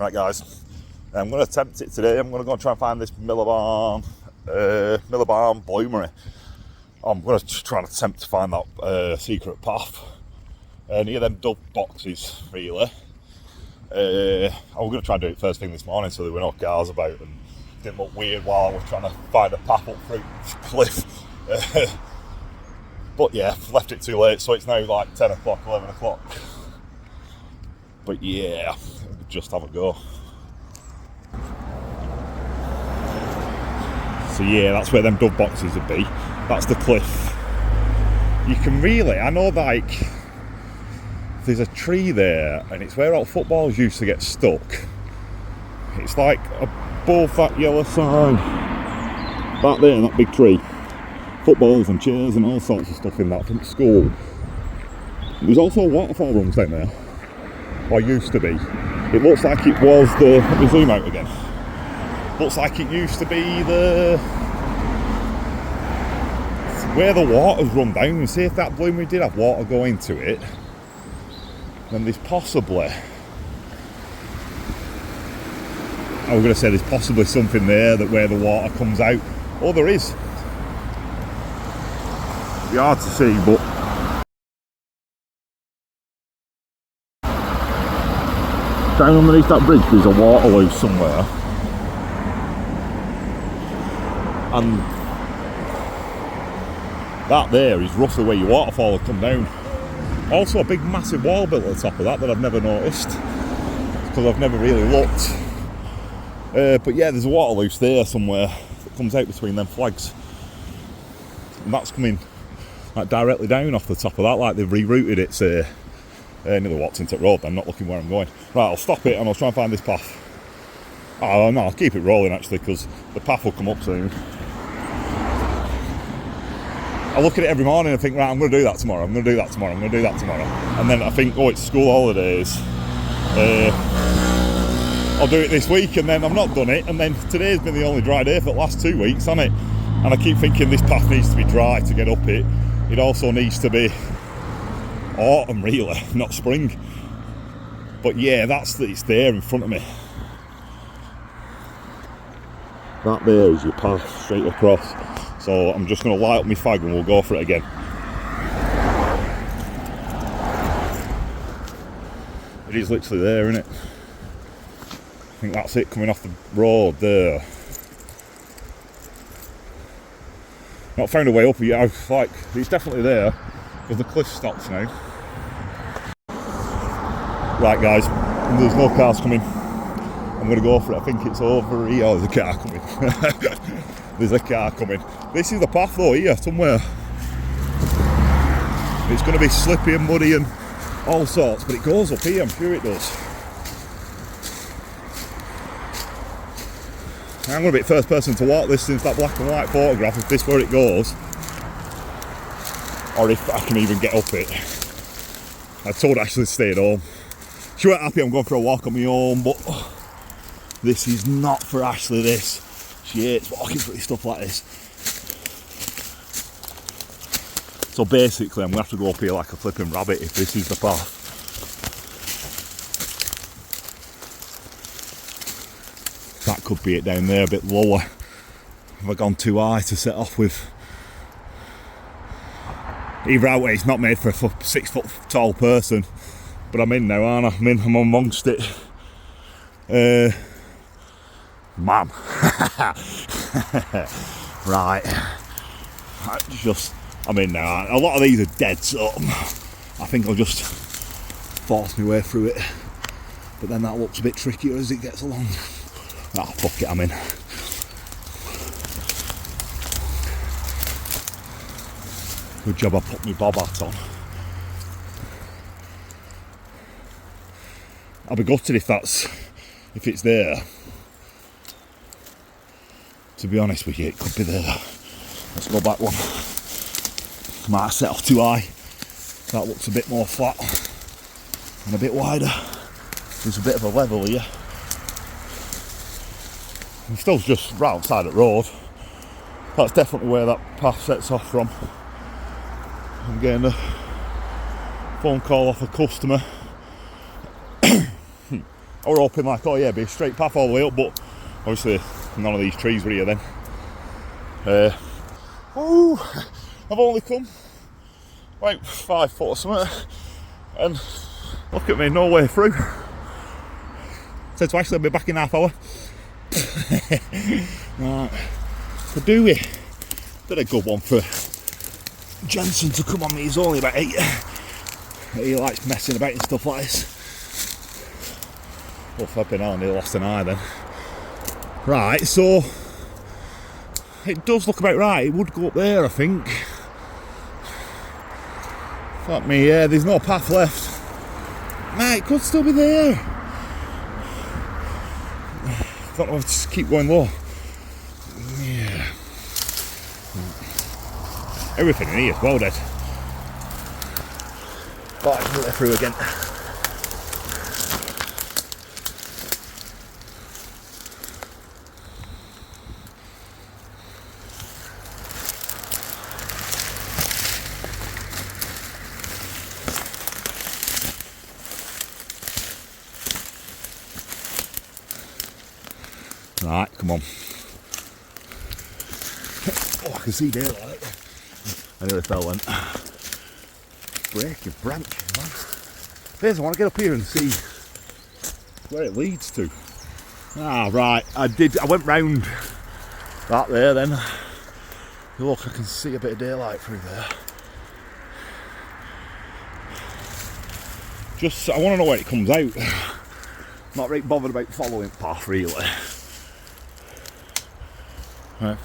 Right guys, I'm going to attempt it today. I'm going to go and try and find this Miliband Bloomery. I'm going to try and attempt to find that secret path near them dove boxes, really. I was going to try and do it first thing this morning so there were no cars about and didn't look weird while I was trying to find a path up through this cliff. But yeah, left it too late, so it's now like 10 o'clock, 11 o'clock. But yeah, just have a go. So yeah, that's where them dove boxes would be. That's the cliff. You can really, I know like, there's a tree there and it's where all footballs used to get stuck. It's like above that yellow sign. Back there, that big tree. Footballs and chairs and all sorts of stuff in that from school. There's also waterfall runs down there. Or used to be. It looks like it was the, let me zoom out again. Looks like it used to be the, where the water's run down. And see if that Bloomery did have water going to it, then there's possibly, I was going to say there's possibly something there that where the water comes out. Oh, there is. It'd be hard to see, but down underneath that bridge there's a water loose somewhere, and that there is roughly where your waterfall will come down. Also a big massive wall built at the top of that I've never noticed because I've never really looked, but yeah, there's a water loose there somewhere that comes out between them flags, and that's coming like directly down off the top of that, like they've rerouted it, say nearly walked into the road. I'm not looking where I'm going. Right, I'll stop it and I'll try and find this path. Oh no, I'll keep it rolling actually because the path will come up soon. I look at it every morning and think, right, I'm going to do that tomorrow, I'm going to do that tomorrow, I'm going to do that tomorrow. And then I think, oh, it's school holidays. I'll do it this week, and then I've not done it, and then today's been the only dry day for the last 2 weeks, hasn't it? And I keep thinking this path needs to be dry to get up it. It also needs to be autumn really, not spring. But yeah, it's there in front of me. That there is your path straight across. So I'm just going to light up my fag and we'll go for it again. It is literally there, isn't it? I think that's it coming off the road there. Not found a way up yet. I've like, it's definitely there because the cliff stops now. Right guys, there's no cars coming. I'm going to go for it. I think it's over here. Oh, there's a car coming. There's a car coming. This is the path though, here somewhere. It's going to be slippy and muddy and all sorts, but it goes up here, I'm sure it does. I'm going to be the first person to walk this since that black and white photograph, if this is where it goes. Or if I can even get up it. I told Ashley to stay at home. She weren't happy I'm going for a walk on my own, but this is not for Ashley, this. She hates walking through stuff like this. So basically I'm going to have to go up here like a flipping rabbit if this is the path. That could be it down there, a bit lower. Have I gone too high to set off with? Either way, it's not made for a 6 foot tall person. But I'm in now, aren't I? I'm amongst it. Man. Right. I'm in now. A lot of these are dead, so I think I'll just force my way through it. But then that looks a bit trickier as it gets along. Ah, fuck it, I'm in. Good job I put my bob hat on. I'll be gutted if it's there. To be honest with you, it could be there. Let's go back one. Might have set off too high. That looks a bit more flat and a bit wider. There's a bit of a level here. I'm still just right outside the road. That's definitely where that path sets off from. I'm getting a phone call off a customer. I was hoping like, oh yeah, it'd be a straight path all the way up, but obviously none of these trees were here then. I've only come like 5 foot or something, and look at me, no way through. Said to Ashley I'll be back in half hour. Right, so do we? Did a good one for Jensen to come on me. He's only about 8. He likes messing about and stuff like this. Oh, flipping hell, nearly lost an eye then. Right, so it does look about right. It would go up there, I think. Fuck me, yeah, there's no path left. Nah, it could still be there. I don't know if to just keep going low. Yeah. Everything in here is well dead. But I can let through again. Right, come on. Oh, I can see daylight. I nearly fell then. Breaking branches, man. There's, I want to get up here and see where it leads to. Ah, right. I went round that there then. Look, I can see a bit of daylight through there. Just, I want to know where it comes out. Not really bothered about following path, really.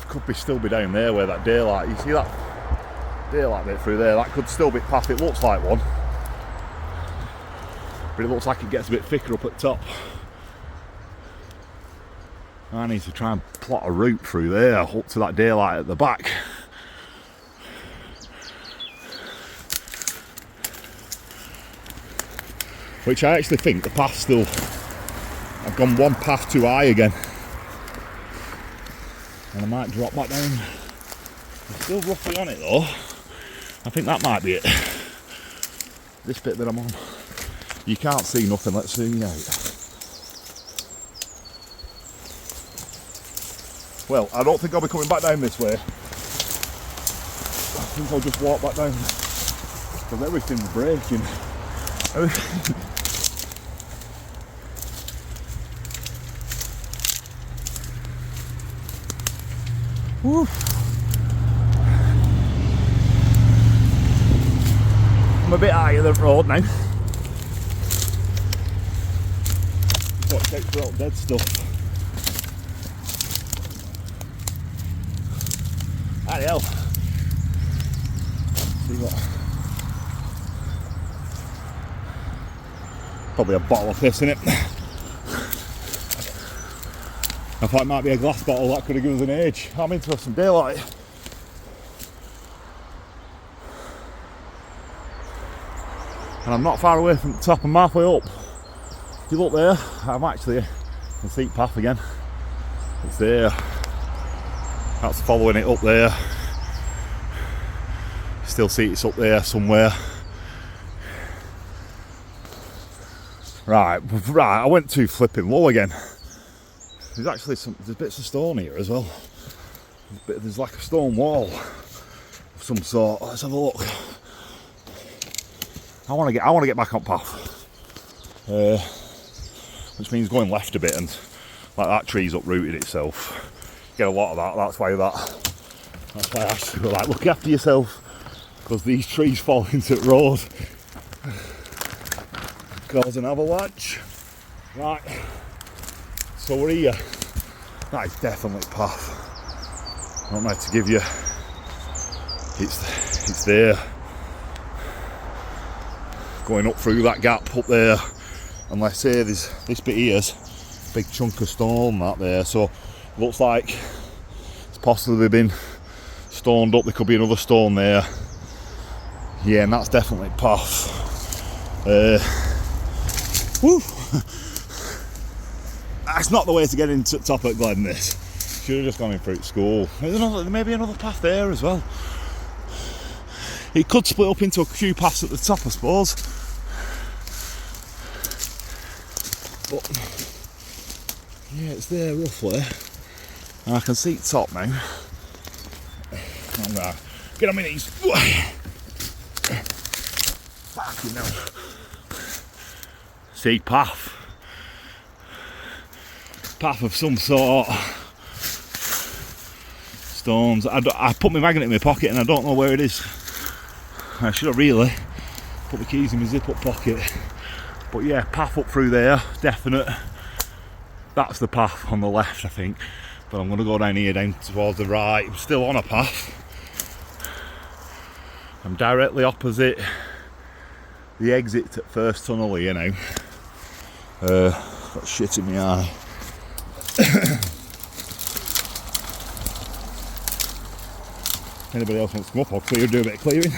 Could be still be down there where that daylight, you see that daylight bit through there, that could still be path. It looks like one, but it looks like it gets a bit thicker up at top. I need to try and plot a route through there up to that daylight at the back. Which I actually think the path still, I've gone one path too high again. And I might drop back down. I'm still roughly on it though. I think that might be it. This bit that I'm on. You can't see nothing, let's see out. Well, I don't think I'll be coming back down this way. I think I'll just walk back down. Because everything's breaking. Woo. I'm a bit higher than the road now. Watch out for all dead stuff. Bloody hell. See what? Probably a bottle of piss in it. I thought it might be a glass bottle, that could have given us an age. I'm into some daylight. And I'm not far away from the top, I'm halfway up. If you look there, I'm actually on the seat path again. It's there. That's following it up there. Still see it's up there somewhere. Right, I went too flipping low again. There's actually there's bits of stone here as well. There's like a stone wall of some sort. Let's have a look. I want to get back on path, which means going left a bit, and like that tree's uprooted itself. Get a lot of that. That's why I have to go like, look after yourself, because these trees fall into the road, cause an avalanche. Right. So we're here. That is definitely path. I don't know how to give you. It's there. Going up through that gap up there. And let's say there's this bit here's a big chunk of stone that there. So it looks like it's possibly been stoned up. There could be another stone there. Yeah, and that's definitely path. Woo! That's not the way to get into the top of Glen, this. Should have just gone in through school. There's maybe another path there as well. It could split up into a few paths at the top, I suppose. but yeah, it's there roughly. And I can see top now. I'm gonna get on my knees. Fucking hell. See, path of some sort. Stones. I put my magnet in my pocket and I don't know where it is. I should have really put the keys in my zip up pocket. But yeah, path up through there, definite. That's the path on the left, I think. But I'm going to go down here, down towards the right. I'm still on a path. I'm directly opposite the exit at first tunnel here now. Got shit in my eye. Anybody else wants to come up, I'll do a bit of clearing.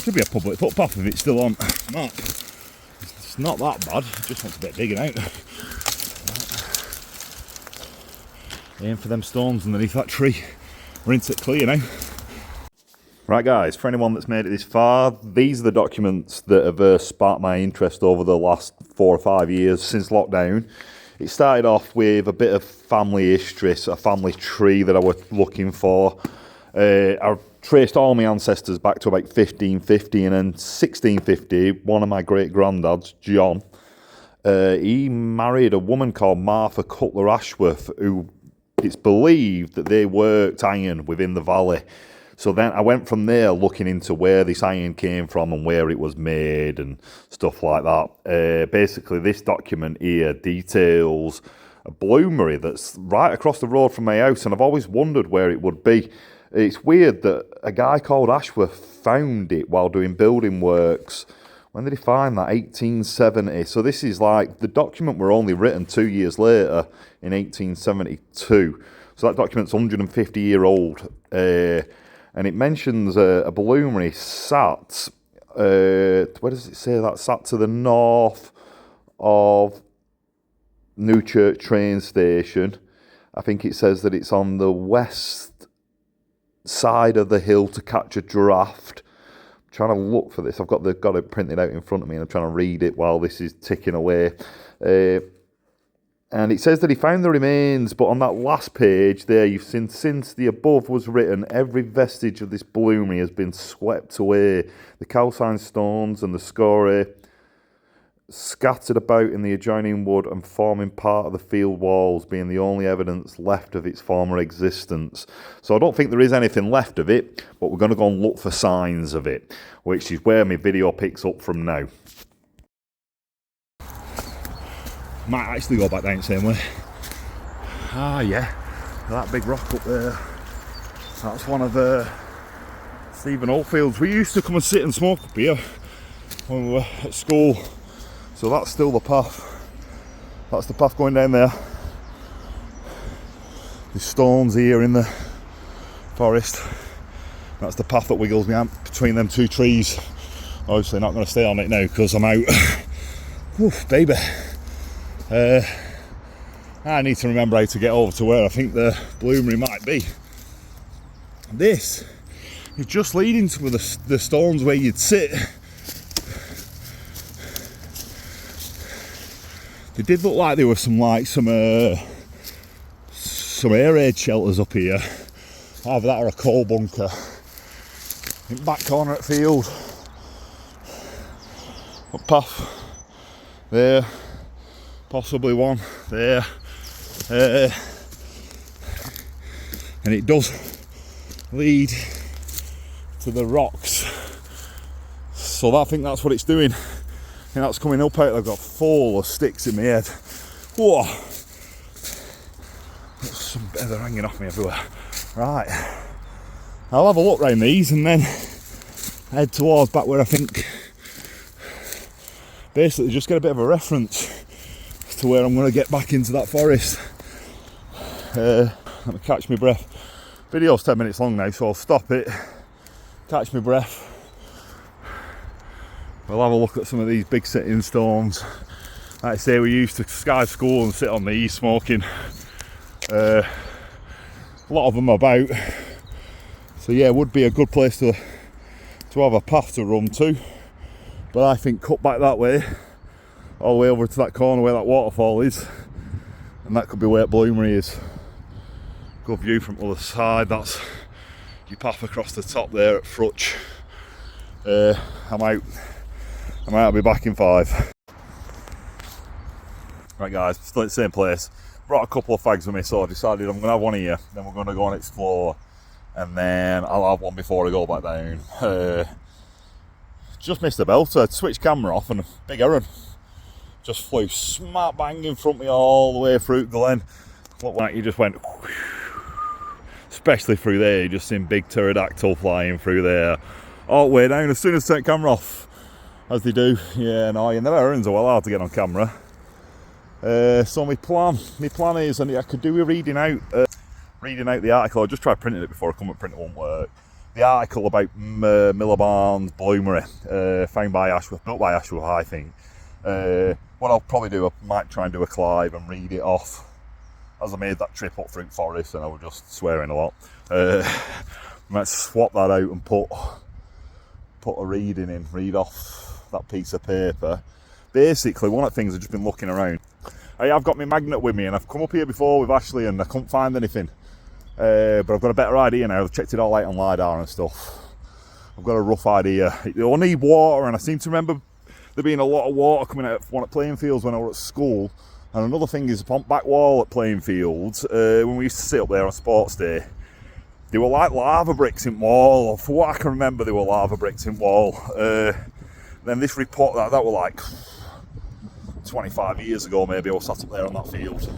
Should be a public footpath if it's still on map. It's not that bad, it just wants a bit digging out. Aim for them stones underneath that tree. We're into it clear now. Right guys, for anyone that's made it this far, these are the documents that have sparked my interest over the last 4 or 5 years since lockdown. It started off with a bit of family history, so a family tree that I was looking for. I traced all my ancestors back to about 1550, and then 1650, one of my great-granddads, John, he married a woman called Martha Cutler Ashworth, who it's believed that they worked iron within the valley. So then I went from there looking into where this iron came from and where it was made and stuff like that. Basically, this document here details a bloomery that's right across the road from my house, and I've always wondered where it would be. It's weird that a guy called Ashworth found it while doing building works. When did he find that? 1870. So this is like, the document were only written 2 years later in 1872. So that document's 150 year old. And it mentions a bloomery sat, where does it say that? Sat to the north of Newchurch train station. I think it says that it's on the west side of the hill to catch a draft. I'm trying to look for this. I've got it printed out in front of me and I'm trying to read it while this is ticking away. And it says that he found the remains, but on that last page there, you've seen, since the above was written, every vestige of this bloomery has been swept away. The calcined stones and the scoria scattered about in the adjoining wood and forming part of the field walls, being the only evidence left of its former existence. So I don't think there is anything left of it, but we're going to go and look for signs of it, which is where my video picks up from now. Might actually go back down the same way. Ah yeah, that big rock up there, that's one of Stephen Oldfield's. We used to come and sit and smoke up here when we were at school, so that's still the path. That's the path going down there. There's stones here in the forest. That's the path that wiggles me out between them two trees. Obviously not going to stay on it now because I'm out. Oof, baby. I need to remember how to get over to where I think the bloomery might be. This is just leading to the stones where you'd sit. They did look like there were some air raid shelters up here. Either that or a coal bunker. In the back corner of the field. Up path there. Possibly one there, and it does lead to the rocks. So I think that's what it's doing. And that's coming up out. I've got full of sticks in my head. Whoa! There's some feather hanging off me everywhere. Right, I'll have a look round these and then head towards back where I think. Basically, just get a bit of a reference to where I'm going to get back into that forest. Let me catch my breath. Video's 10 minutes long now, so I'll stop it, catch my breath. We'll have a look at some of these big sitting stones. Like I say, we used to sky school and sit on these smoking. A lot of them about. So yeah, it would be a good place to have a path to run to. But I think cut back that way, all the way over to that corner where that waterfall is, and that could be where Bloomery is. Good view from the other side. That's your path across the top there at Frutch. I'm out. I'll be back in 5. Right guys, still at the same place. Brought a couple of fags with me, so I decided I'm going to have one here, then we're going to go and explore, and then I'll have one before I go back down. Just missed the belter. I'd switched camera off and a big heron just flew smack bang in front of me all the way through the glen. Looked like he just went, especially through there. You just seen big pterodactyl flying through there all the way down as soon as I take camera off, as they do. Yeah, no, you know, herons are well hard to get on camera. So my plan is, and I could do with reading out the article. I just tried printing it before I come and print, it won't work. The article about Miliband's Bloomery, found by Ashworth, built by Ashworth, I think. What I'll probably do, I might try and do a Clive and read it off, as I made that trip up through forest and I was just swearing a lot. Let's swap that out and put a reading in, read off that piece of paper. Basically, one of the things I've just been looking around. I've got my magnet with me, and I've come up here before with Ashley and I couldn't find anything. But I've got a better idea now. I've checked it all out on LiDAR and stuff. I've got a rough idea. It will need water, and I seem to remember there being a lot of water coming out of one at playing fields when I was at school. And another thing is, upon back wall at playing fields, when we used to sit up there on sports day, they were like lava bricks in wall, or for what I can remember, they were lava bricks in wall. Then this report, that was like 25 years ago maybe, I was sat up there on that field.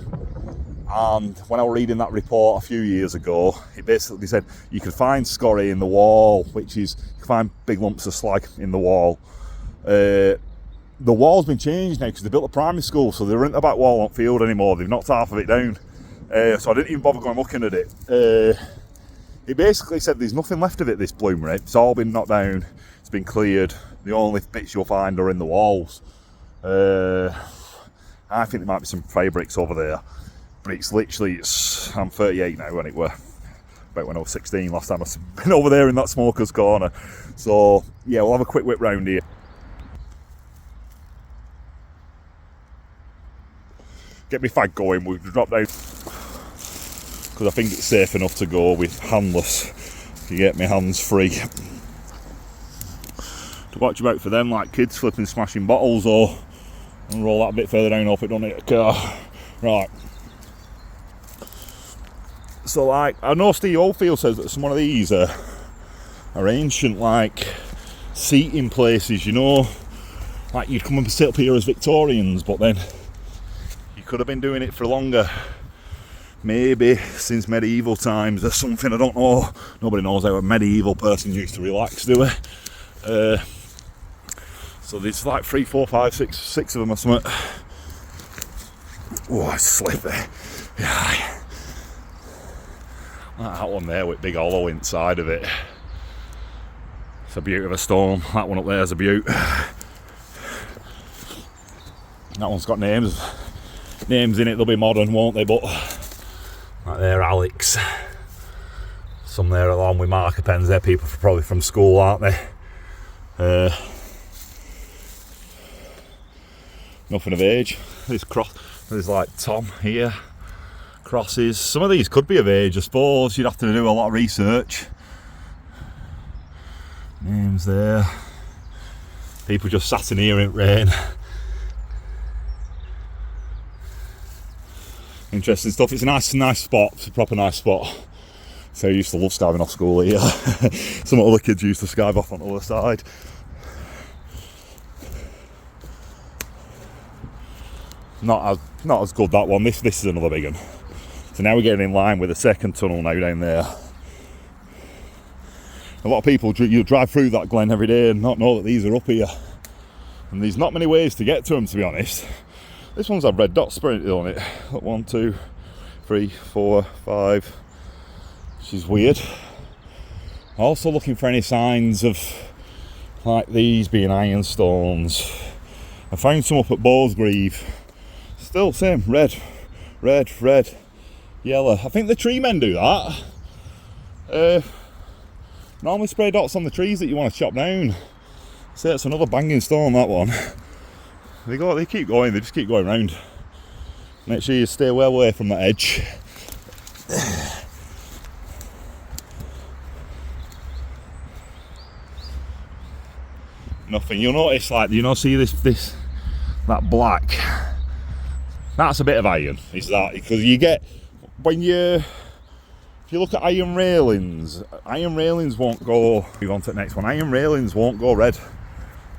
And when I was reading that report a few years ago, it basically said you could find scory in the wall, which is, you can find big lumps of slag in the wall. The wall's been changed now because they built a primary school, so there isn't a back wall on field anymore. They've knocked half of it down. So I didn't even bother going looking at it. He basically said there's nothing left of it, this Bloomery. It's all been knocked down, it's been cleared. The only bits you'll find are in the walls. I think there might be some fire bricks over there. But it's literally, I'm 38 now, when it were about when I was 16 last time I've been over there in that smoker's corner. So yeah, we'll have a quick whip round here. Get my fag going, we'll drop down, because I think it's safe enough to go with handless, if you get my hands free. To watch about for them, like kids flipping, smashing bottles, or and roll that a bit further down, hope it don't hit a car. Right. So like, I know Ste Oz says that some of these are ancient, like seating places, you know, like you'd come and sit up here as Victorians, but then you could have been doing it for longer, maybe since medieval times or something. I don't know. Nobody knows how a medieval person used to relax, do they? So there's like 3, 4, 5, 6 of them or something. Oh, it's slippery. Yeah. That one there with big hollow inside of it. It's a beaut of a stone. That one up there is a beaut. That one's got names in it. They'll be modern, won't they? But like there, Alex. Some there along with marker pens. They're people probably from school, aren't they? Nothing of age. There's like Tom here. Crosses. Some of these could be of age, I suppose. You'd have to do a lot of research. Names there. People just sat in here in rain. Interesting stuff. It's a nice spot. It's a proper nice spot. So I used to love skiving off school here. Some other kids used to skive off on the other side. Not as good, that one. This is another big one. So now we're getting in line with the second tunnel now down there. A lot of people, you drive through that glen every day and not know that these are up here. And there's not many ways to get to them, to be honest. This one's had red dots printed on it. Look, 1, 2, 3, 4, 5. Which is weird. Also looking for any signs of like these being ironstones. I found some up at Bowsgreve. Still same, red, yellow. I think the tree men do that. Normally spray dots on the trees that you want to chop down. See, it's another banging stone, that one. They keep going, they just keep going round. Make sure you stay well away from that edge. Nothing. You'll notice, like, see that black. That's a bit of iron, is that? Because you get, if you look at iron railings won't go, move on to the next one, iron railings won't go red.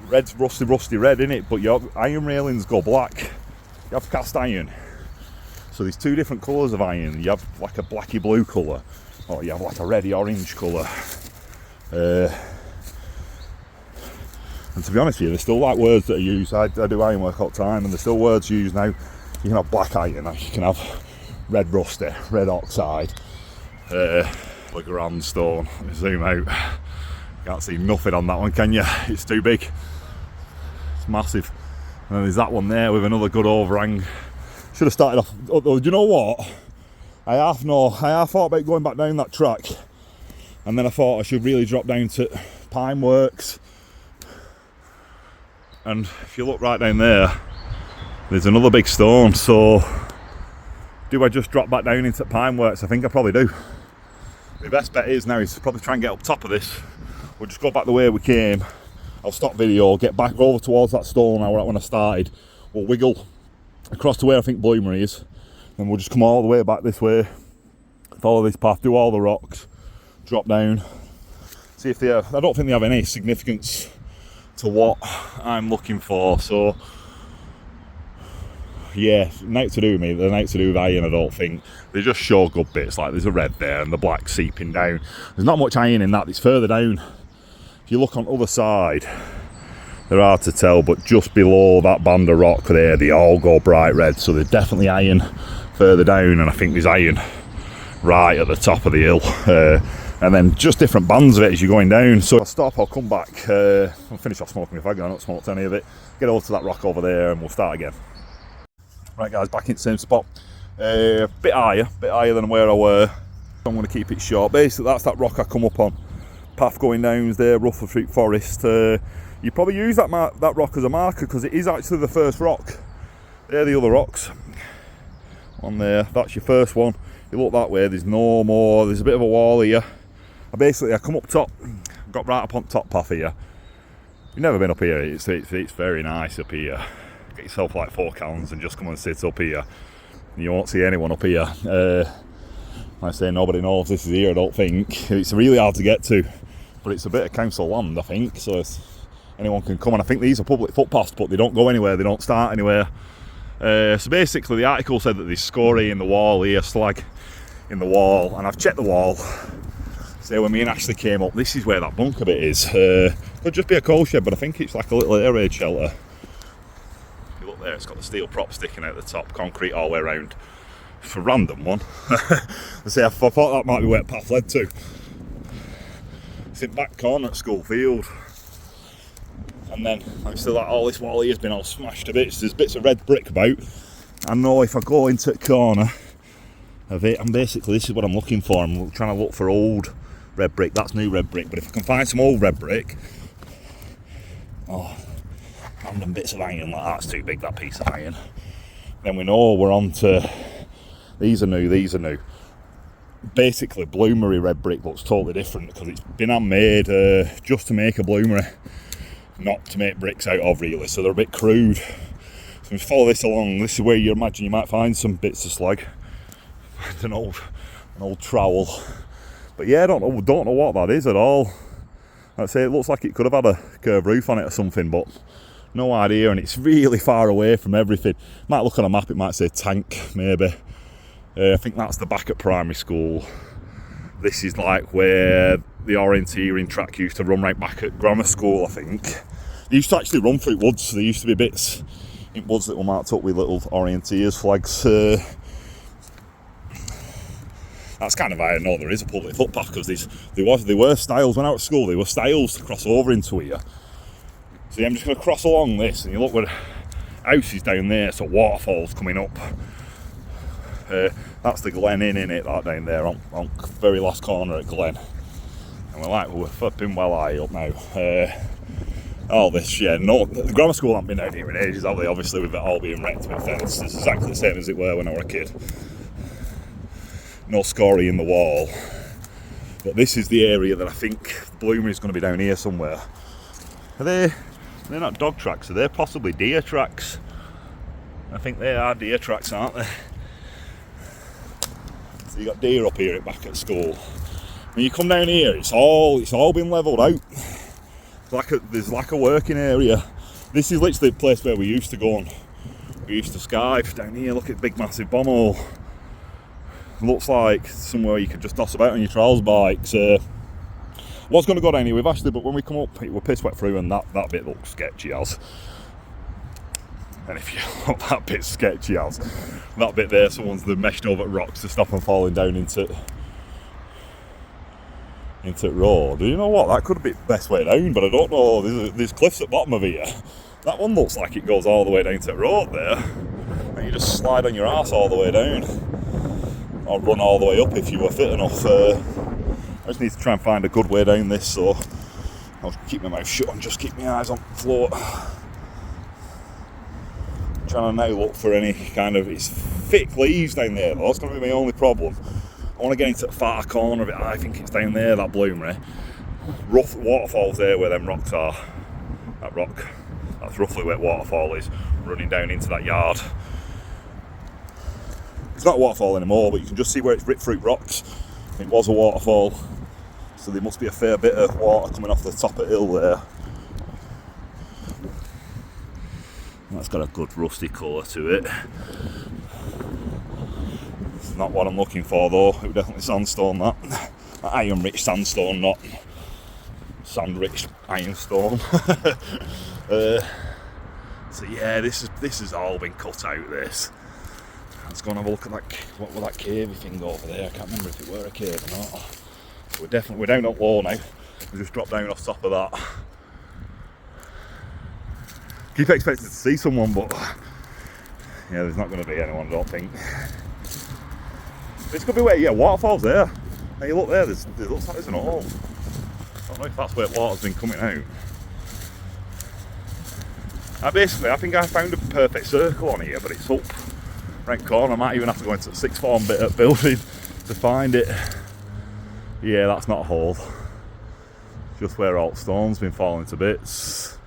Red's rusty red, innit? But your iron railings go black. You have cast iron. So there's two different colours of iron. You have like a blacky blue colour, or you have like a reddy orange colour. And to be honest with you, there's still like words that are used. I do iron work all the time, and there's still words used now. You can have black iron, you can have red rusty, red oxide, like grand stone. Let me zoom out. Can't see nothing on that one, can you? It's too big. It's massive. And then there's that one there with another good overhang. Should have started off. Oh, do you know what? I half thought about going back down that track, and then I thought I should really drop down to Pine Works. And if you look right down there, there's another big stone. So do I just drop back down into Pine Works? I think I probably do. My best bet is now is to probably try and get up top of this. We'll just go back the way we came. I'll stop video, get back over towards that stone when I started. We'll wiggle across to where I think Bloomery is, and we'll just come all the way back this way, follow this path, do all the rocks, drop down, see if I don't think they have any significance to what I'm looking for. So yeah, nothing to do with me, they're nothing to do with iron. I don't think they just show good bits, like there's a red there and the black seeping down. There's not much iron in that. It's further down. If you look on the other side, they're hard to tell, but just below that band of rock there, they all go bright red. So they're definitely iron further down, and I think there's iron right at the top of the hill. And then just different bands of it as you're going down. So I'll stop, I'll come back, I'll finish off smoking if I've not smoked any of it, get over to that rock over there, and we'll start again. Right guys, back in the same spot. Bit higher than where I were. I'm going to keep it short. Basically, that's that rock I come up on. Path going down there, Ruffle Street Forest. You probably use that rock as a marker because it is actually the first rock. They're the other rocks. On there, that's your first one. You look that way, there's no more. There's a bit of a wall here. I come up top, got right up on top path here. You've never been up here, it's very nice up here. Get yourself like 4 cans and just come and sit up here. You won't see anyone up here. Like I say, nobody knows this is here, I don't think. It's really hard to get to, but it's a bit of council land, I think, so anyone can come. And I think these are public footpaths, but they don't go anywhere, they don't start anywhere. So basically the article said that there's scoria in the wall here, slag in the wall, and I've checked the wall. So when me and Ashley came up, this is where that bunker bit is. Could just be a coal shed, but I think it's like a little air raid shelter. If you look there, it's got the steel prop sticking out the top, concrete all the way around. It's a random one. I thought that might be where path led to. It's in back corner at school field. And then, like still, like, all this wall here has been all smashed to bits. There's bits of red brick about. I know if I go into the corner of it, and basically this is what I'm looking for. I'm trying to look for old red brick. That's new red brick, but if I can find some old red brick, random bits of iron like that's too big, that piece of iron, then we know we're on to these are new. Basically Bloomery red brick looks totally different because it's been handmade just to make a Bloomery, not to make bricks out of really, so they're a bit crude. So we follow this along. This is where you imagine you might find some bits of slag. An old trowel, but yeah, I don't know what that is at all. I'd say it looks like it could have had a curved roof on it or something, but no idea. And it's really far away from everything. Might look on a map, it might say tank maybe. I think that's the back at primary school. This is like where the orienteering track used to run right back at grammar school, I think. They used to actually run through woods, so there used to be bits in woods that were marked up with little orienteers flags. That's kind of why I know there is a public footpath, because there were stiles when I was at school. There were stiles to cross over into here. So yeah, I'm just going to cross along this, and you look where the house is down there, so waterfalls coming up. That's the Glen Inn, innit, that down there on very last corner at Glen. And we're flipping well high up now. all this, yeah, no, the grammar school hasn't been down here in ages, have they? Obviously, with it all being wrecked with fence. It's exactly the same as it were when I was a kid. No scory in the wall. But this is the area that I think the Bloomery is going to be down here somewhere. They're not dog tracks, are they? Possibly deer tracks. I think they are deer tracks, aren't they? So you got deer up here back at school. When you come down here, it's all been levelled out. There's like a working area. This is literally the place where we used to go on. We used to skive down here. Look at the big massive bomb hole. Looks like somewhere you could just toss about on your trials bikes. Was going to go down here with Ashley, but when we come up, it was piss wet through, and that bit looks sketchy as. And if you look, that bit's sketchy as. That bit there, someone's meshed over rocks to stop them falling down into the road. You know what? That could be the best way down, but I don't know. There's cliffs at the bottom of here. That one looks like it goes all the way down to the road there, and you just slide on your arse all the way down, or run all the way up if you were fit enough. I just need to try and find a good way down this, so I'll keep my mouth shut and just keep my eyes on the floor. Trying to now look for any kind of, it's thick leaves down there though, that's going to be my only problem. I want to get into the far corner of it. I think it's down there, that Bloomery. Rough waterfalls there where them rocks are. That rock, that's roughly where waterfall is, running down into that yard. It's not a waterfall anymore, but you can just see where it's ripped through rocks. It was a waterfall, so there must be a fair bit of water coming off the top of the hill there. That's got a good rusty colour to it. It's not what I'm looking for though. It was definitely sandstone, that iron-rich sandstone, not sand-rich ironstone. So yeah, this has all been cut out. This. Let's go and have a look at that. What was that cavey thing over there? I can't remember if it were a cave or not. We're down at low now. We just dropped down off top of that. Keep expecting to see someone, but yeah, there's not going to be anyone, I don't think. This could be where, yeah, waterfall's there. Hey, you look there, it looks like there's an hole. I don't know if that's where water's been coming out. I think I found a perfect circle on here, but it's up right corner. I might even have to go into the sixth form bit of building to find it. Yeah, that's not a hole. Just where all the stone's been falling to bits.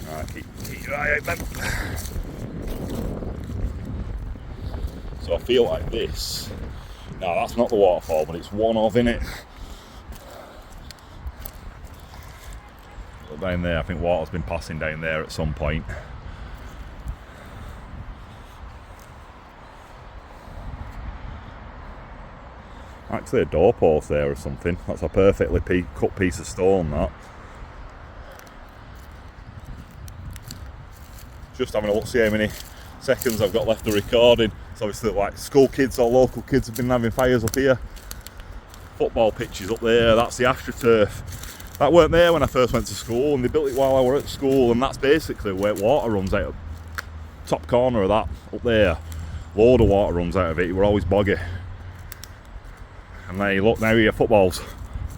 Alright, keep your eye out then. So I feel like this. No, that's not the waterfall, but it's one of, innit? But down there, I think water's been passing down there at some point. Actually a doorpost there or something. That's a perfectly cut piece of stone, that. Just having a look, see how many seconds I've got left of recording. It's obviously like school kids or local kids have been having fires up here. Football pitches up there, that's the AstroTurf. That weren't there when I first went to school, and they built it while I was at school, and that's basically where water runs out of top corner of that up there. Load of water runs out of it. It were always boggy. And now you look, now here, footballs.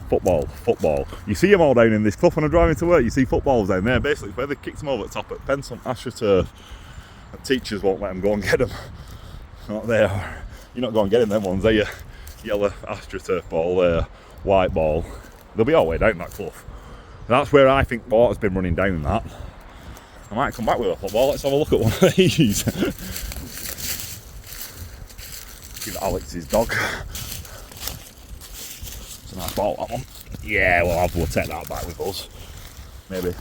Football. You see them all down in this cliff when I'm driving to work. You see footballs down there. Basically, it's where they kicked them over the top at Pensum AstroTurf. The teachers won't let them go and get them. Not there. You're not going getting them ones, are you? Yellow AstroTurf ball there, white ball. They'll be all the way down that cliff. That's where I think water's been running down that. I might come back with a football. Let's have a look at one of these. Give Alex's dog. It's a nice ball, that one. Yeah, we'll take that back with us. Maybe.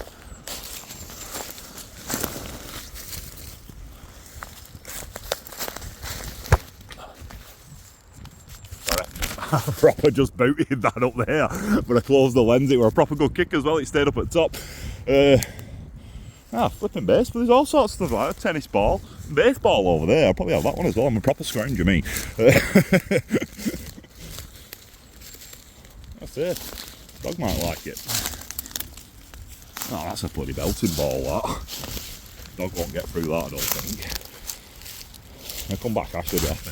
I proper just booted that up there, but I closed the lens. It were a proper good kick as well. It stayed up at the top. Flipping base, but there's all sorts of stuff like a tennis ball, baseball over there. I'll probably have that one as well. I'm a proper scrounger, me. That's it. Dog might like it. Oh, that's a bloody belting ball, that. Dog won't get through that, I don't think. When I come back, I should be happy.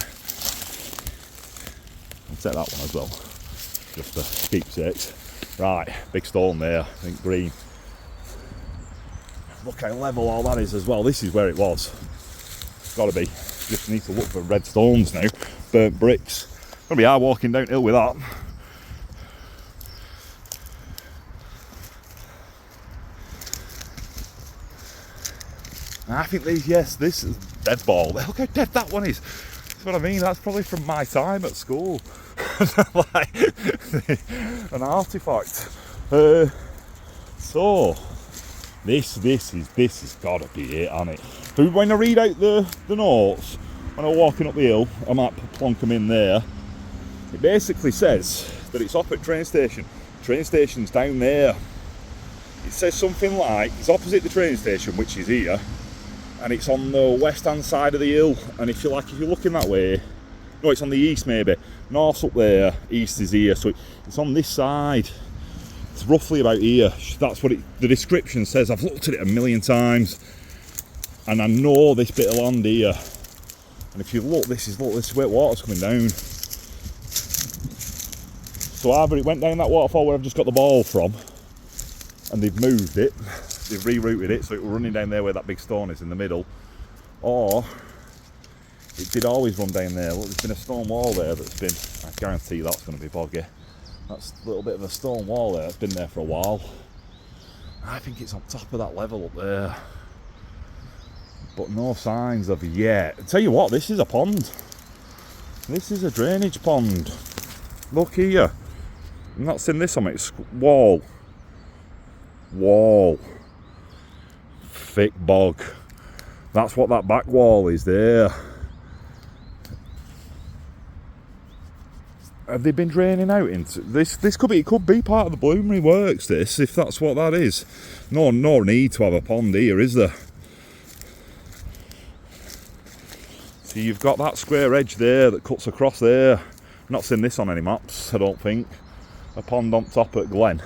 I'll take that one as well. just for keepsakes. Right, big stone there, I think green. Look how level all that is as well. This is where it was. It's got to be. Just need to look for red stones now. Burnt bricks. Gonna be hard walking downhill with that. I think these, yes, this is dead ball. Look how dead that one is. That's what I mean. That's probably from my time at school. Like an artifact. So this has got to be it, hasn't it? So when I read out the notes, when I'm walking up the hill, I might plonk them in there. It basically says that it's up at train station. Train station's down there. It says something like it's opposite the train station, which is here, and it's on the west hand side of the hill. And if you're looking that way, no, it's on the east maybe. North's up there, east is here, so it's on this side. It's roughly about here. That's what the description says. I've looked at it a million times, and I know this bit of land here. And if you look, this is where water's coming down. So either it went down that waterfall where I've just got the ball from, and they've moved it, they've rerouted it, so it was running down there where that big stone is in the middle, or it did always run down there. Look, there's been a stone wall there that's been, I guarantee that's going to be boggy. That's a little bit of a stone wall there, it's been there for a while. I think it's on top of that level up there, but no signs of yet. I'll tell you what, this is a pond. This is a drainage pond. Look here. I'm not seeing this on it. It's wall. Thick bog. That's what that back wall is there. Have they been draining out into this? It could be part of the Bloomery works, this, if that's what that is. No need to have a pond here, is there? So you've got that square edge there that cuts across there. Not seen this on any maps, I don't think. A pond on top at Glen.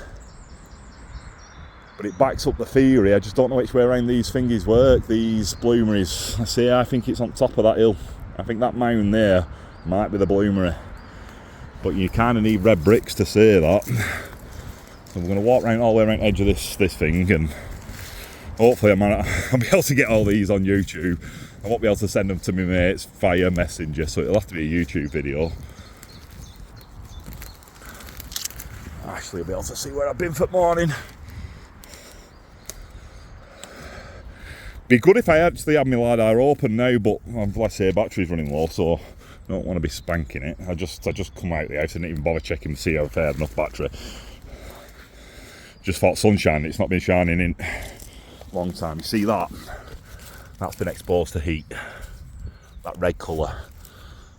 But it backs up the theory. I just don't know which way around these thingies work, these Bloomeries. I think it's on top of that hill. I think that mound there might be the Bloomery. But you kind of need red bricks to say that. So we're going to walk around all the way around the edge of this thing, and hopefully I'll be able to get all these on YouTube. I won't be able to send them to my mates via Messenger, so it'll have to be a YouTube video. Actually, I'll be able to see where I've been for the morning. Be good if I actually had my LiDAR open now, but like I say, battery's running low, so I don't want to be spanking it. I just come out the house and didn't even bother checking to see if I had enough battery. Just thought sunshine, it's not been shining in a long time. You see that? That's been exposed to heat. That red colour.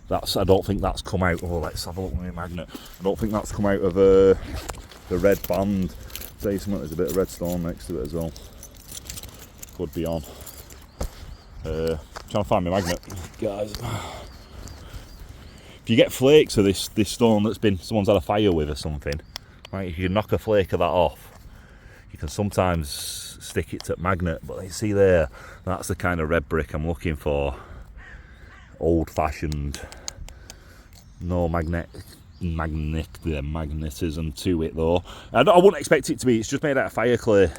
I don't think that's come out. Oh, let's have a look with my magnet. I don't think that's come out of the red band. Say something, there's a bit of red stone next to it as well. Could be on. Trying to find my magnet, guys. If you get flakes of this stone that's been someone's had a fire with or something, right? If you knock a flake of that off, you can sometimes stick it to magnet. But you see there, that's the kind of red brick I'm looking for. Old-fashioned, no magnetism to it though. I wouldn't expect it to be. It's just made out of fire clay.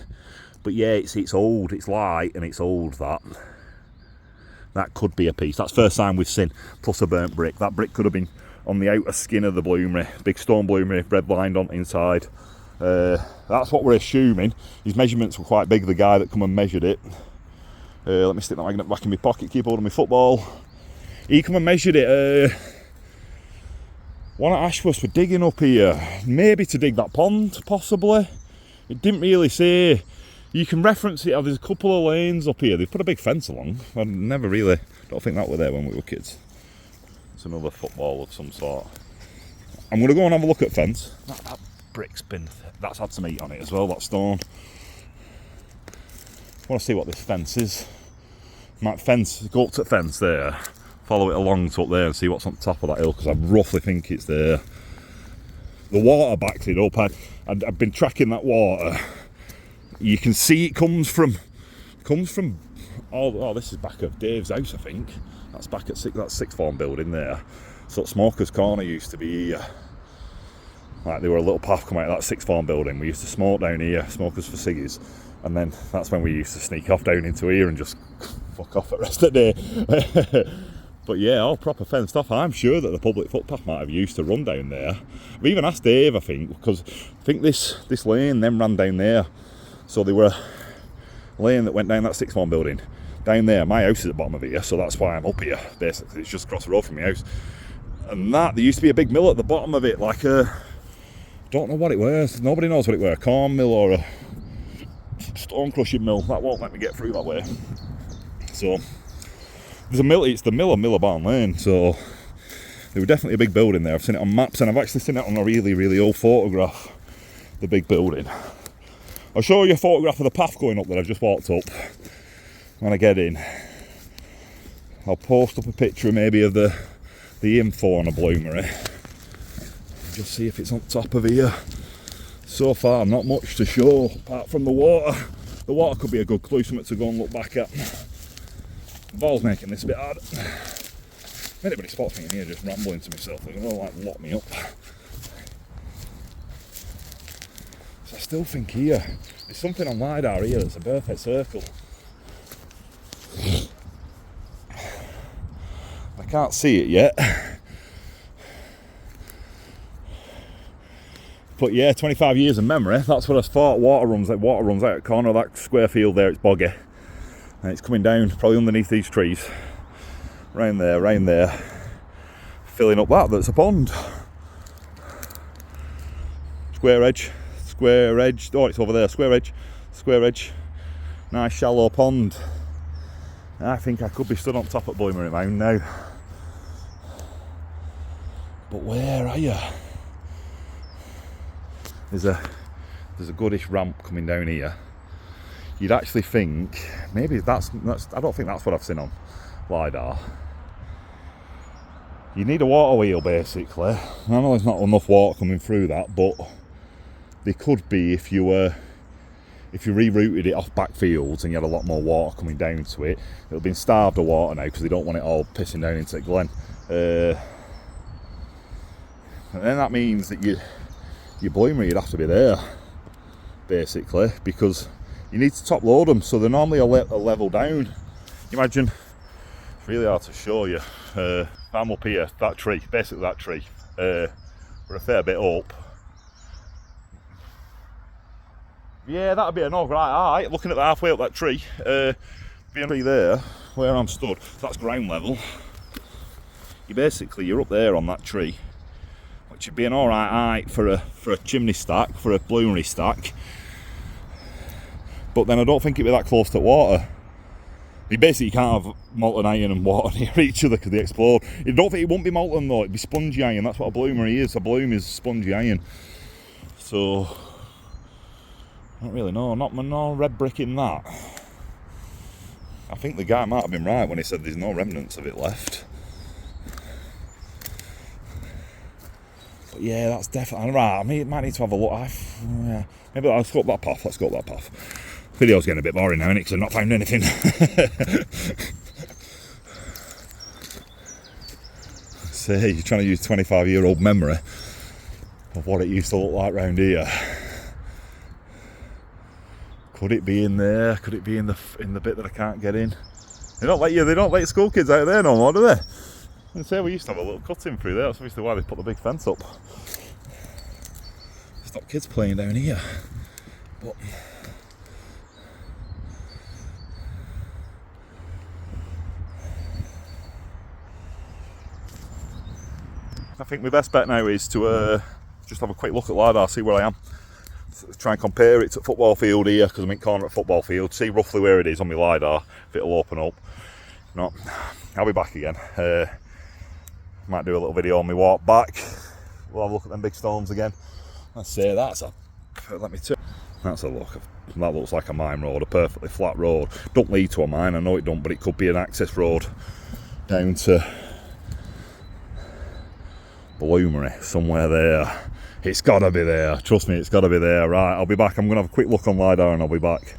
But yeah, it's old, it's light, and it's old. That could be a piece. That's first time we've seen. Plus a burnt brick. That brick could have been on the outer skin of the Bloomery. Big stone Bloomery, red lined on the inside. That's what we're assuming. His measurements were quite big, the guy that come and measured it. Let me stick that magnet back in my pocket, keep hold of my football. He come and measured it. One at Ashworth were digging up here. Maybe to dig that pond, possibly. It didn't really say. You can reference it. There's a couple of lanes up here. They've put a big fence along. I don't think that were there when we were kids. It's another football of some sort. I'm going to go and have a look at fence. That brick's that's had some heat on it as well, that stone. I want to see what this fence is. Might go up to the fence there, follow it along to up there and see what's on top of that hill, because I roughly think it's there. The water backs it up. I've been tracking that water. You can see it comes from this is back of Dave's house, I think. That's back at that sixth form building there. So Smoker's Corner used to be here. Like there were a little path coming out of that sixth form building. We used to smoke down here, smokers for ciggies, and then that's when we used to sneak off down into here and just fuck off the rest of the day. But yeah, all proper fenced off. I'm sure that the public footpath might have used to run down there. We even asked Dave, I think, because I think this lane then ran down there. So they were a lane that went down that sixth form building. Down there, my house is at the bottom of here, so that's why I'm up here, basically. It's just across the road from my house. And there used to be a big mill at the bottom of it, like a, don't know what it was, nobody knows what it was, a corn mill or a stone crushing mill. That won't let me get through that way. So, there's a mill, it's the mill of Millerbarn Lane, so there was definitely a big building there. I've seen it on maps, and I've actually seen it on a really, really old photograph, the big building. I'll show you a photograph of the path going up that I've just walked up when I get in. I'll post up a picture maybe of the info on a Bloomery. Just see if it's on top of here. So far, not much to show apart from the water. The water could be a good clue, something to go and look back at. The ball's making this a bit hard. If anybody spots me in here just rambling to myself, they're going to like lock me up. So I still think here, there's something on LiDAR here that's a perfect circle. I can't see it yet. But yeah, 25 years of memory, that's what I thought. Water runs out the corner of that square field there, it's boggy. And it's coming down, probably underneath these trees. Round there, filling up that's a pond. Square edge, oh it's over there, square edge. Nice shallow pond. I think I could be stood on top of Bloomery Mound now. But where are you? There's a goodish ramp coming down here. You'd actually think maybe that's I don't think that's what I've seen on LiDAR. You need a water wheel basically. I know there's not enough water coming through that, but there could be if you rerouted it off backfields and you had a lot more water coming down to it. It'll be starved of water now because they don't want it all pissing down into the glen. And then that means that your Bloomery would have to be there, basically, because you need to top load them, so they're normally a level down. Imagine, it's really hard to show you. I'm up here, that tree, basically that tree. We're a fair bit up. Yeah, that'd be enough, right, looking at the halfway up that tree, being a tree there, where I'm stood, that's ground level. You're up there on that tree, which would be an alright height for a chimney stack, for a Bloomery stack. But then I don't think it'd be that close to water. You basically can't have molten iron and water near each other because they explode. I don't think it won't be molten though, it'd be spongy iron, that's what a Bloomery is. A bloom is spongy iron. So, I don't really know, no red brick in that. I think the guy might have been right when he said there's no remnants of it left. But yeah, that's definitely right. I mean, it might need to have a look. Maybe let's go up that path. Let's go up that path. Video's getting a bit boring now, innit? Because I've not found anything. So you're trying to use 25-year-old memory of what it used to look like round here. Could it be in there? Could it be in the bit that I can't get in? They don't let school kids out there no more, do they? And say we used to have a little cutting through there. That's obviously why they put the big fence up. Stop kids playing down here. But I think my best bet now is to just have a quick look at LiDAR, see where I am. Try and compare it to football field here, because I'm in corner at football field, see roughly where it is on my LiDAR, if it'll open up. If not, I'll be back again. Might do a little video on my walk back. We'll have a look at them big stones again. Let's say that's a look. That looks like a mine road, a perfectly flat road. Don't lead to a mine, I know it don't, but it could be an access road down to Bloomery, somewhere there. It's gotta be there, trust me, it's gotta be there. Right, I'll be back. I'm gonna have a quick look on LiDAR and I'll be back.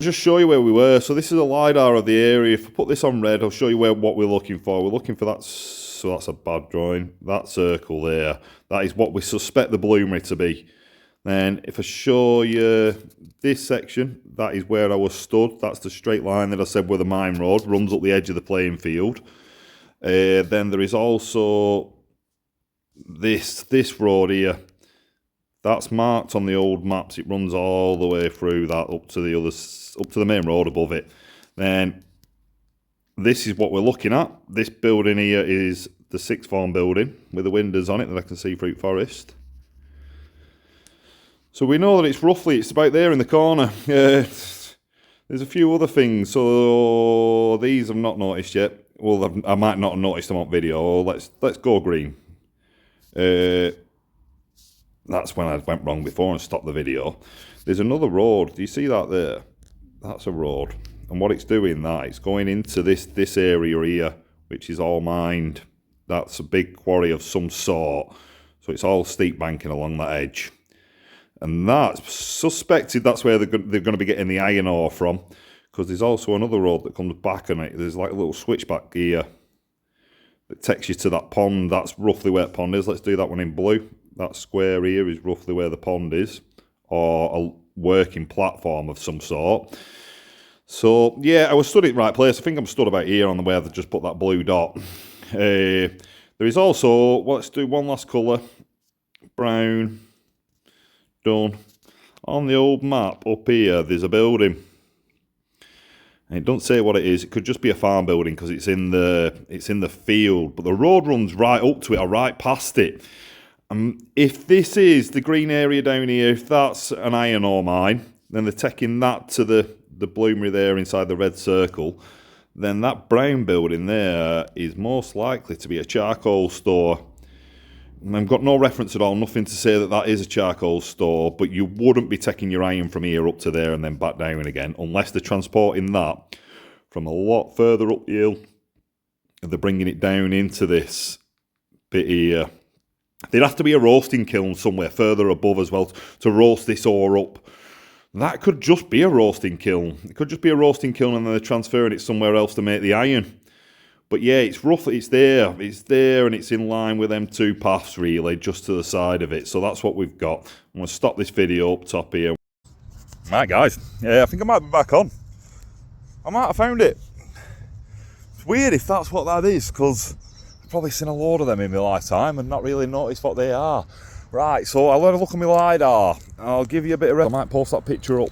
Just show you where we were. So this is a LiDAR of the area. If I put this on red, I'll show you what we're looking for. We're looking for that so that's a bad drawing. That circle there, that is what we suspect the bloomery to be. Then if I show you this section, that is where I was stood. That's the straight line that I said where the mine road runs up the edge of the playing field. Then there is also this road here. That's marked on the old maps. It runs all the way through that up to the main road above it. Then this is what we're looking at. This building here is the sixth form building with the windows on it that I can see through forest. So we know that it's about there in the corner. There's a few other things. So these I've not noticed yet. Well, I might not have noticed them on video. Let's go green. That's when I went wrong before and stopped the video. There's another road. Do you see that there? That's a road. And what it's doing, it's going into this area here, which is all mined. That's a big quarry of some sort. So it's all steep banking along that edge. And that's suspected that's where they're going to be getting the iron ore from. Because there's also another road that comes back on it. There's like a little switchback here that takes you to that pond. That's roughly where the pond is. Let's do that one in blue. That square here is roughly where the pond is, or a working platform of some sort. So, yeah, I was stood in the right place. I think I'm stood about here on the way I've just put that blue dot. There is also, well, let's do one last colour. Brown. Done. On the old map up here, there's a building. And it doesn't say what it is. It could just be a farm building because it's in the field. But the road runs right up to it or right past it. If this is the green area down here, if that's an iron ore mine, then they're taking that to the bloomery there inside the red circle. Then that brown building there is most likely to be a charcoal store. And I've got no reference at all, nothing to say that is a charcoal store, but you wouldn't be taking your iron from here up to there and then back down again, unless they're transporting that from a lot further up the hill and they're bringing it down into this bit here. There'd have to be a roasting kiln somewhere further above as well to roast this ore up. That could just be a roasting kiln. It could just be a roasting kiln and then they're transferring it somewhere else to make the iron. But yeah, it's there, and it's in line with them two paths really, just to the side of it. So that's what we've got. I'm going to stop this video up top here. Right guys, yeah, I think I might be back on. I might have found it. It's weird if that's what that is, because I've probably seen a load of them in my lifetime and not really noticed what they are. Right, so I'll have a look at my LiDAR. I'll give you a bit of I might post that picture up.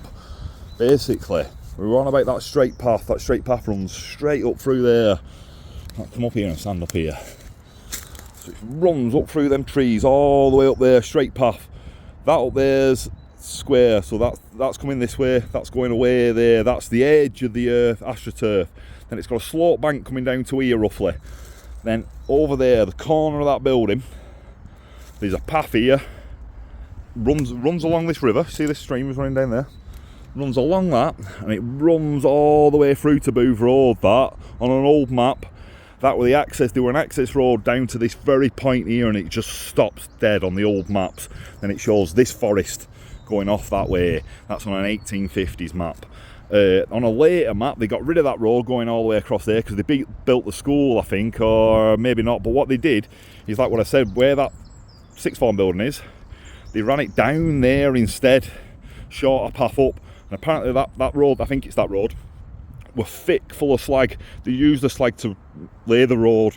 Basically, we were on about that straight path. That straight path runs straight up through there. I'll come up here and stand up here. So it runs up through them trees all the way up there, straight path. That up there's square, so that's coming this way, that's going away there. That's the edge of the AstroTurf. Then it's got a slope bank coming down to here roughly. Then over there, the corner of that building, there's a path here, runs along this river. See this stream is running down there? Runs along that, and it runs all the way through to Booth Road, that, on an old map. That were the access, there were an access road down to this very point here, and it just stops dead on the old maps. Then it shows this forest going off that way. That's on an 1850s map. On a later map, they got rid of that road going all the way across there because they built the school, I think, or maybe not. But what they did is, like what I said, where that sixth form building is, they ran it down there instead, shorter path up. And apparently that road, I think it's that road, were thick, full of slag. They used the slag to lay the road.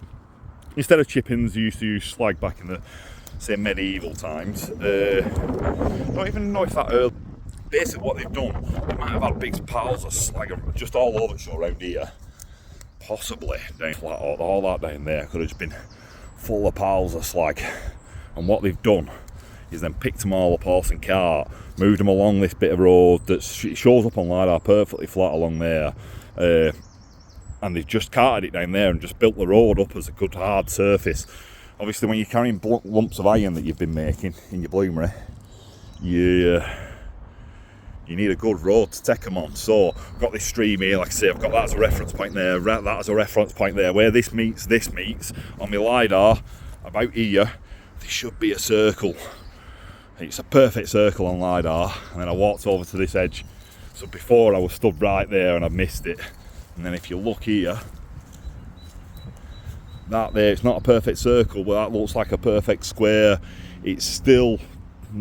Instead of chippings, they used to use slag back in the, say, medieval times. Don't even know if that early. Basically what they've done, they might have had big piles of slag just all over the show around here. Possibly down flat, or all that down there could have just been full of piles of slag. And what they've done is then picked them all up horse and cart, moved them along this bit of road that shows up on LiDAR perfectly flat along there. And they've just carted it down there and just built the road up as a good hard surface. Obviously when you're carrying lumps of iron that you've been making in your bloomery, you need a good road to take them on. So I've got this stream here, like I say, I've got that as a reference point there, that as a reference point there, where this meets on my LiDAR about here. There should be a circle. It's a perfect circle on LiDAR, and then I walked over to this edge. So before I was stood right there and I missed it. And then if you look here, that there, it's not a perfect circle, but that looks like a perfect square. It's still,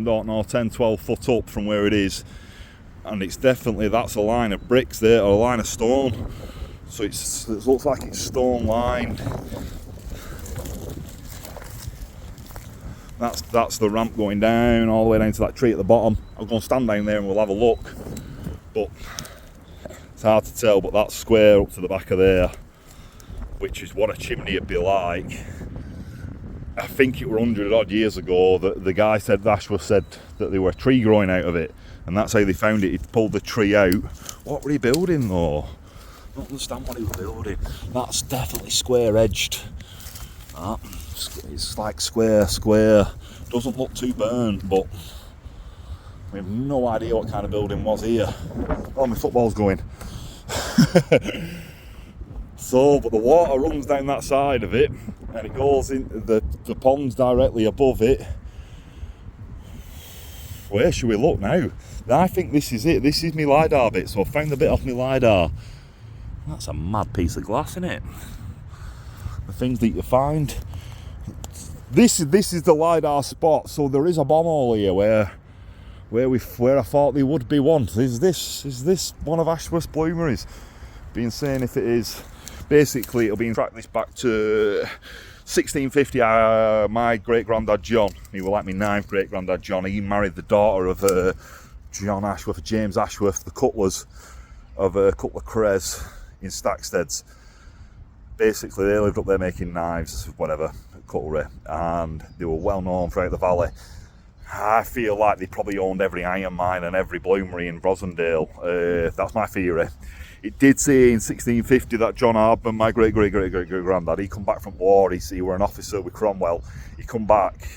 don't know, 10, 12 foot up from where it is, and it's definitely, that's a line of bricks there, or a line of stone. So it looks like it's stone lined. That's the ramp going down all the way down to that tree at the bottom. I'll go and stand down there and we'll have a look, but it's hard to tell. But that's square up to the back of there, which is what a chimney would be like. I think it were 100 odd years ago that the guy said, Ashworth said, that there were a tree growing out of it, and that's how they found it. He pulled the tree out. What were he building though? I don't understand what he was building. That's definitely square edged. It's like square. Doesn't look too burnt, but we have no idea what kind of building was here. Oh, my football's going. So, but the water runs down that side of it, and it goes into the pond's directly above it. Where should we look now? I think this is it. This is my LiDAR bit, so I found the bit off my LiDAR. That's a mad piece of glass, isn't it? The things that you find. This is the LiDAR spot, so there is a bomb hole here where I thought there would be one. Is this one of Ashworth's Bloomeries? Been saying if it is. Basically, it'll be track this back to 1650. My great granddad John, he was like my ninth great granddad John. He married the daughter of John Ashworth, James Ashworth, the cutlers of Cutler Crez in Stacksteads. Basically, they lived up there making knives, whatever, cutlery, and they were well known throughout the valley. I feel like they probably owned every iron mine and every bloomery in Rossendale. That's my theory. It did say in 1650 that John Hardman, my great granddad, he come back from war. He were an officer with Cromwell. He come back,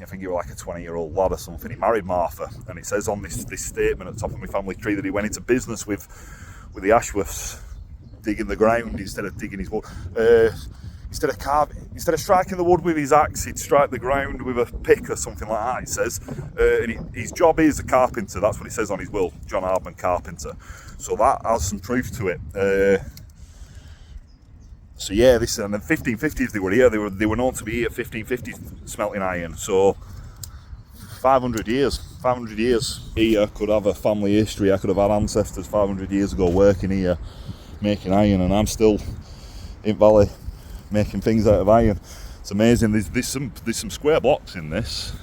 I think he was like a 20-year-old lad or something. He married Martha, and it says on this statement at the top of my family tree that he went into business with the Ashworths, digging the ground instead of digging his wood. Instead of striking the wood with his axe, he'd strike the ground with a pick or something like that, it says. And his job is a carpenter. That's what it says on his will, John Hardman, carpenter. So that has some truth to it. So yeah, this, and the 1550s they were here. They were known to be here 1550s smelting iron. So 500 years. Here could have a family history. I could have had ancestors 500 years ago working here, making iron, and I'm still in Valley making things out of iron. It's amazing. There's some square blocks in this.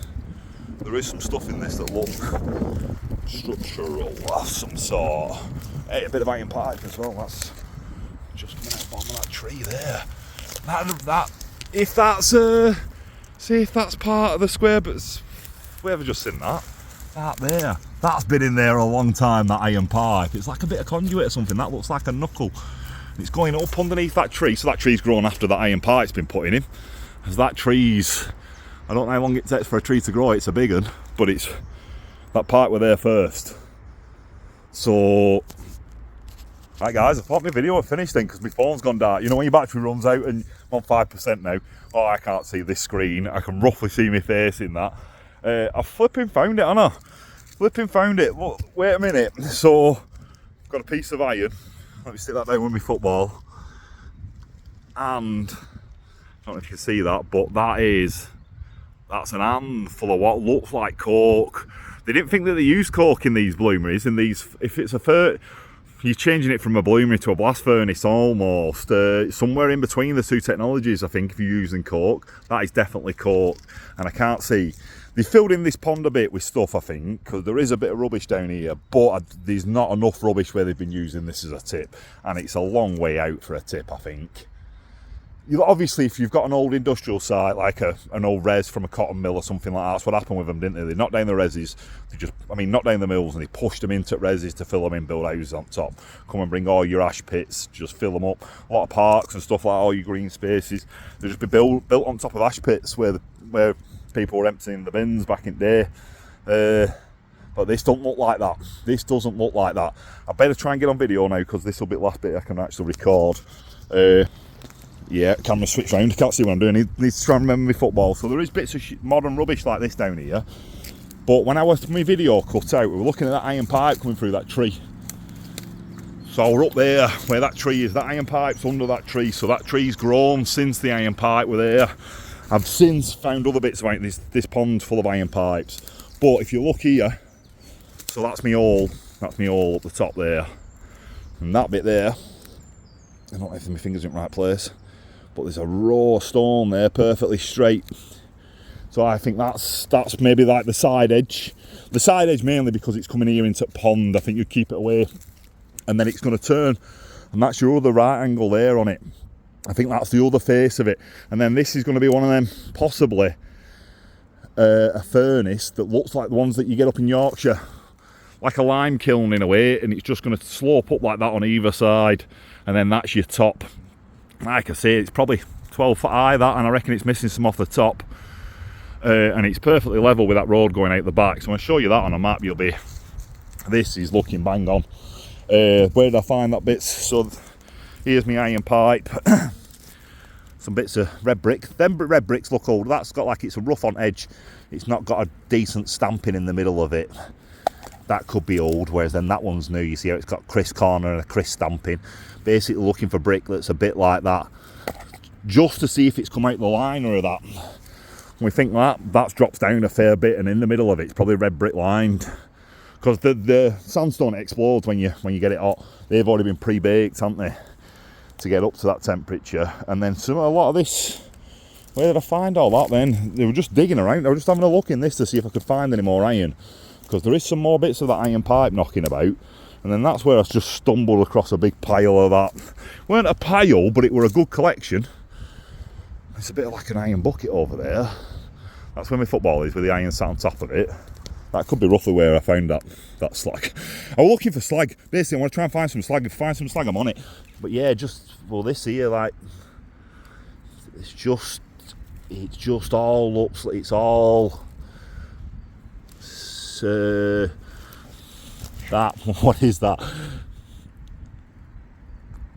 There is some stuff in this that look structural of some sort. Hey, a bit of iron pipe as well. That's just coming out the bottom of that tree there. That if that's see if that's part of the square, but we ever just seen that there. That's been in there a long time. That iron pipe. It's like a bit of conduit or something. That looks like a knuckle. It's going up underneath that tree, so that tree's grown after that iron pipe's been put in him. As that tree's, I don't know how long it takes for a tree to grow, it's a big one, but it's, that pipe were there first. So, right guys, I thought my video had finished then, because my phone's gone dark. You know when your battery runs out and I'm on 5% now, oh I can't see this screen, I can roughly see my face in that. I flipping found it, Anna. Flipping found it, look, wait a minute. So, I've got a piece of iron. Let me stick that down with my football, and I don't know if you can see that, but that's an handful of what looks like cork. They didn't think that they used cork in these bloomeries. In these, if it's you're changing it from a bloomery to a blast furnace almost, somewhere in between the two technologies. I think if you're using cork, that is definitely cork, and I can't see. They filled in this pond a bit with stuff, I think, because there is a bit of rubbish down here, but there's not enough rubbish where they've been using this as a tip, and it's a long way out for a tip, I think. Obviously, if you've got an old industrial site, like an old res from a cotton mill or something like that, that's what happened with them, didn't they? They knocked down the reses, knocked down the mills, and they pushed them into reses to fill them in, build houses on top. Come and bring all your ash pits, just fill them up. A lot of parks and stuff like that, all your green spaces, they'll just be built on top of ash pits where people were emptying the bins back in the day. But this don't look like that. This doesn't look like that. I better try and get on video now, because this will be the last bit I can actually record. Yeah, camera switch round. I can't see what I'm doing. I need to try and remember my football. So there is bits of modern rubbish like this down here. But when I was my video cut out, we were looking at that iron pipe coming through that tree. So we're up there where that tree is. That iron pipe's under that tree, so that tree's grown since the iron pipe were there. I've since found other bits of this pond's full of iron pipes. But if you look here, so that's me all up the top there. And that bit there, I don't know if my finger's in the right place, but there's a raw stone there, perfectly straight. So I think that's maybe like the side edge. The side edge mainly because it's coming here into the pond. I think you'd keep it away. And then it's going to turn, and that's your other right angle there on it. I think that's the other face of it. And then this is going to be one of them, possibly a furnace that looks like the ones that you get up in Yorkshire, like a lime kiln in a way, and it's just going to slope up like that on either side, and then that's your top. Like I say, it's probably 12 foot high, that, and I reckon it's missing some off the top, and it's perfectly level with that road going out the back. So I'll show you that on a map. This is looking bang on. Where did I find that bits? So here's my iron pipe. Some bits of red brick. Them red bricks look old. That's got like, it's a rough on edge. It's not got a decent stamping in the middle of it. That could be old, whereas then that one's new. You see how it's got crisp corner and a crisp stamping. Basically looking for brick that's a bit like that, just to see if it's come out the liner of that. And we think that drops down a fair bit, and in the middle of it, it's probably red brick lined. Because the sandstone explodes when you get it hot. They've already been pre-baked, haven't they, to get up to that temperature. And then a lot of this, where did I find all that then? They were just digging around. I was just having a look in this to see if I could find any more iron, because there is some more bits of that iron pipe knocking about. And then that's where I just stumbled across a big pile of that. It weren't a pile, but it were a good collection. It's a bit like an iron bucket over there. That's where my football is, with the iron sat on top of it. That could be roughly where I found that slag. I was looking for slag. Basically, I want to try and find some slag. If I find some slag, I'm on it. But yeah, this here, like, it just all looks like it's all that. What is that?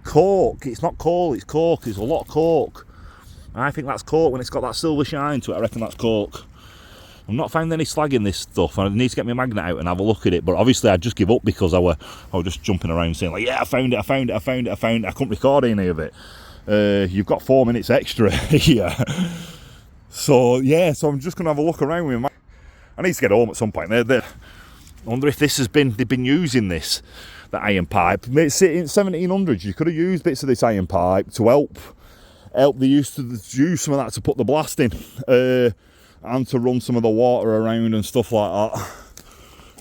Cork. It's not coal, it's cork. It's a lot of cork. I think that's cork. When it's got that silver shine to it, I reckon that's cork. I've not found any slag in this stuff. I need to get my magnet out and have a look at it, but obviously I'd just give up because I was just jumping around saying like, yeah, I found it. I couldn't record any of it. You've got 4 minutes extra here. So yeah, so I'm just going to have a look around with my... I need to get home at some point. I wonder if they've been using this, the iron pipe. In 1700s, you could have used bits of this iron pipe to help. They used to use some of that to put the blast in. And to run some of the water around and stuff like that.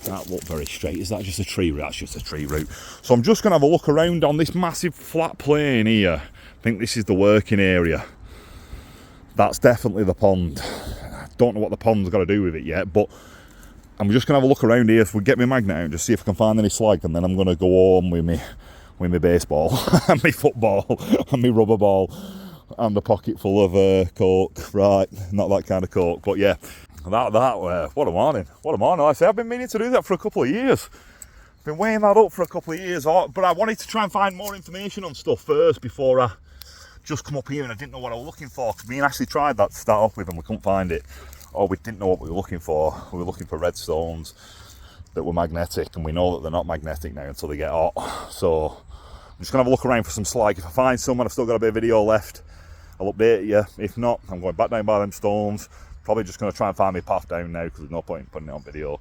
That looked very straight. Is that just a tree root? That's just a tree root. So I'm just going to have a look around on this massive flat plain here. I think this is the working area. That's definitely the pond. I don't know what the pond's got to do with it yet, but I'm just going to have a look around here. If we get my magnet out and just see if I can find any slag, and then I'm going to go home with my baseball and my football and my rubber ball. And a pocket full of coke, right? Not that kind of coke, but yeah, what a morning! What a morning! Like I say, I've been meaning to do that for a couple of years. Been weighing that up for a couple of years, but I wanted to try and find more information on stuff first before I just come up here, and I didn't know what I was looking for. Because me and Ashley tried that to start off with, and we couldn't find it, or we didn't know what we were looking for. We were looking for red stones that were magnetic, and we know that they're not magnetic now until they get hot. So I'm just gonna have a look around for some slag. If I find some, and I've still got a bit of video left, I'll update you. If not, I'm going back down by them stones. Probably just going to try and find my path down now, because there's no point in putting it on video.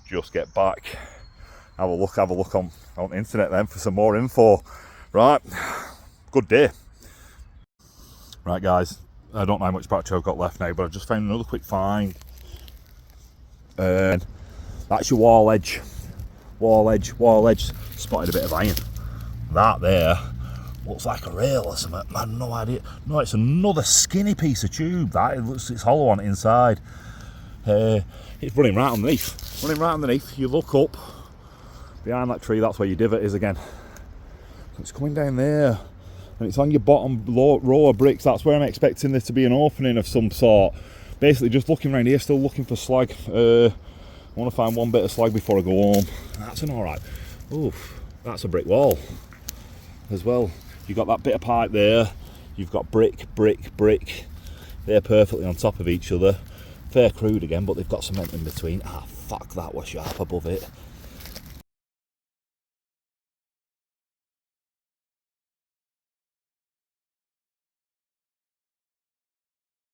Just get back, have a look on the internet then for some more info. Right, good day. Right guys, I don't know how much battery I've got left now, but I've just found another quick find. That's your wall edge. Spotted a bit of iron. That there looks like a rail or something. I have no idea. No, it's another skinny piece of tube. It's hollow on the inside. It's running right underneath. You look up behind that tree. That's where your divot is again. It's coming down there, and it's on your bottom row of bricks. That's where I'm expecting there to be an opening of some sort. Basically, just looking around here, still looking for slag. I want to find one bit of slag before I go home. That's an all right. Oof, that's a brick wall as well. You've got that bit of pipe there, you've got brick. They're perfectly on top of each other. Fair crude again, but they've got cement in between. Ah, fuck, that was sharp above it.